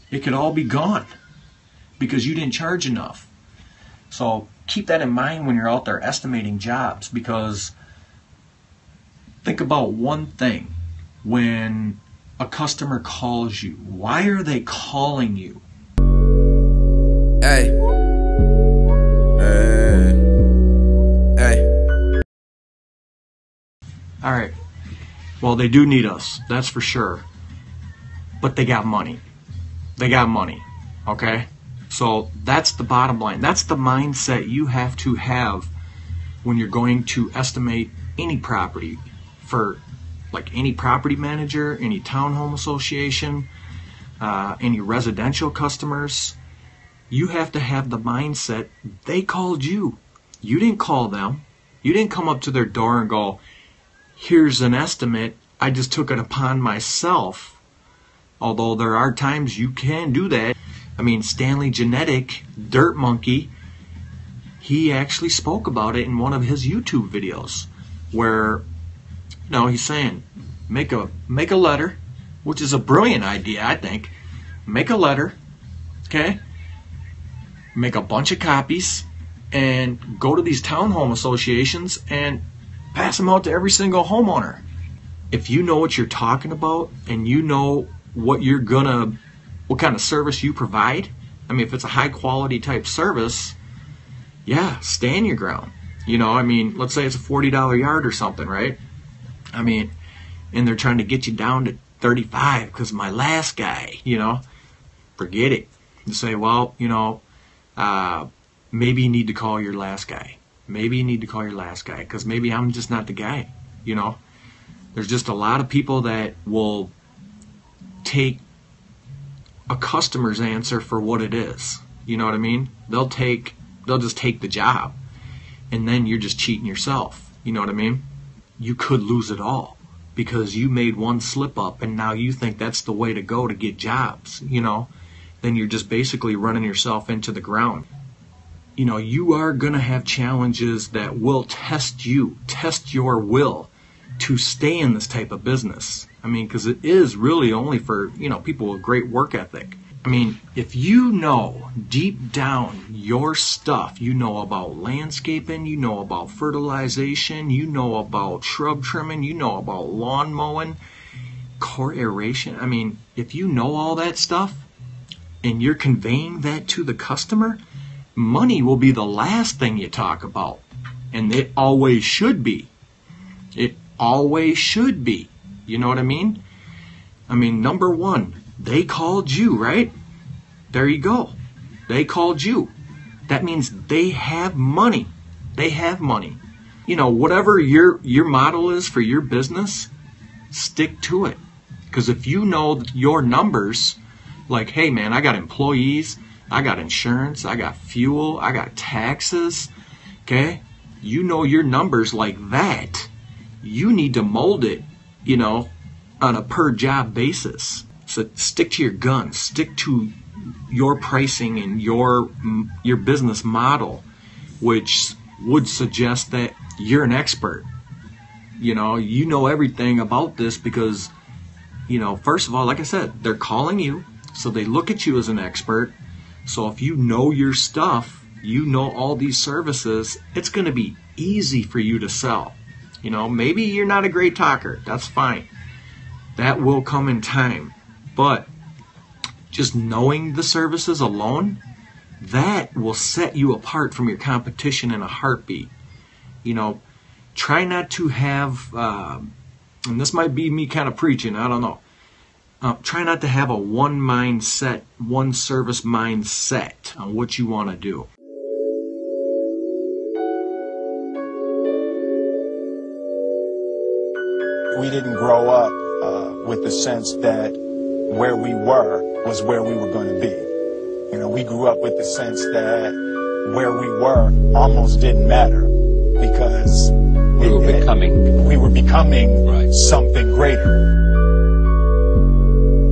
It could all be gone because you didn't charge enough. So keep that in mind when you're out there estimating jobs, because think about one thing. When a customer calls you, why are they calling you? Hey. All right. Well, they do need us, that's for sure. But they got money. They got money. Okay? So that's the bottom line. That's the mindset you have to have when you're going to estimate any property, for like any property manager, any townhome association, any residential customers. You have to have the mindset they called you. You didn't call them. You didn't come up to their door and go, here's an estimate. I just took it upon myself. Although there are times you can do that. I mean, Stanley Genadek, Dirt Monkey, he actually spoke about it in one of his YouTube videos where, he's saying, make a letter, which is a brilliant idea, I think. Make a letter, okay? Make a bunch of copies and go to these townhome associations and pass them out to every single homeowner. If you know what you're talking about and you know what kind of service you provide, I mean, if it's a high quality type service, yeah, stand your ground. Let's say it's a $40 yard or something, right? I mean, and they're trying to get you down to 35 because my last guy, forget it. You say, well, maybe you need to call your last guy. Maybe you need to call your last guy because maybe I'm just not the guy, There's just a lot of people that will take a customer's answer for what it is. You know what I mean? They'll just take the job, and then you're just cheating yourself. You know what I mean? You could lose it all because you made one slip up and now you think that's the way to go to get jobs, Then you're just basically running yourself into the ground. You are going to have challenges that will test your will to stay in this type of business. I mean, because it is really only for, people with great work ethic. I mean, if you know deep down your stuff, you know about landscaping, you know about fertilization, you know about shrub trimming, you know about lawn mowing, core aeration. I mean, if you know all that stuff and you're conveying that to the customer, money will be the last thing you talk about. And it always should be. It always should be. You know what I mean? I mean, number one, they called you, right? There you go. They called you. That means they have money. They have money. Whatever your model is for your business, stick to it. Because if you know your numbers, like, hey man, I got employees, I got insurance, I got fuel, I got taxes, okay? You know your numbers like that. You need to mold it, on a per job basis. So stick to your guns, stick to your pricing and your business model, which would suggest that you're an expert. You know everything about this because, first of all, like I said, they're calling you, so they look at you as an expert. So if you know your stuff, you know all these services, it's going to be easy for you to sell. Maybe you're not a great talker. That's fine. That will come in time. But just knowing the services alone, that will set you apart from your competition in a heartbeat. Try not to have, and this might be me kind of preaching, I don't know. Try not to have a one service mindset on what you want to do. We didn't grow up with the sense that where we were was where we were going to be. We grew up with the sense that where we were almost didn't matter because we were becoming right. something greater.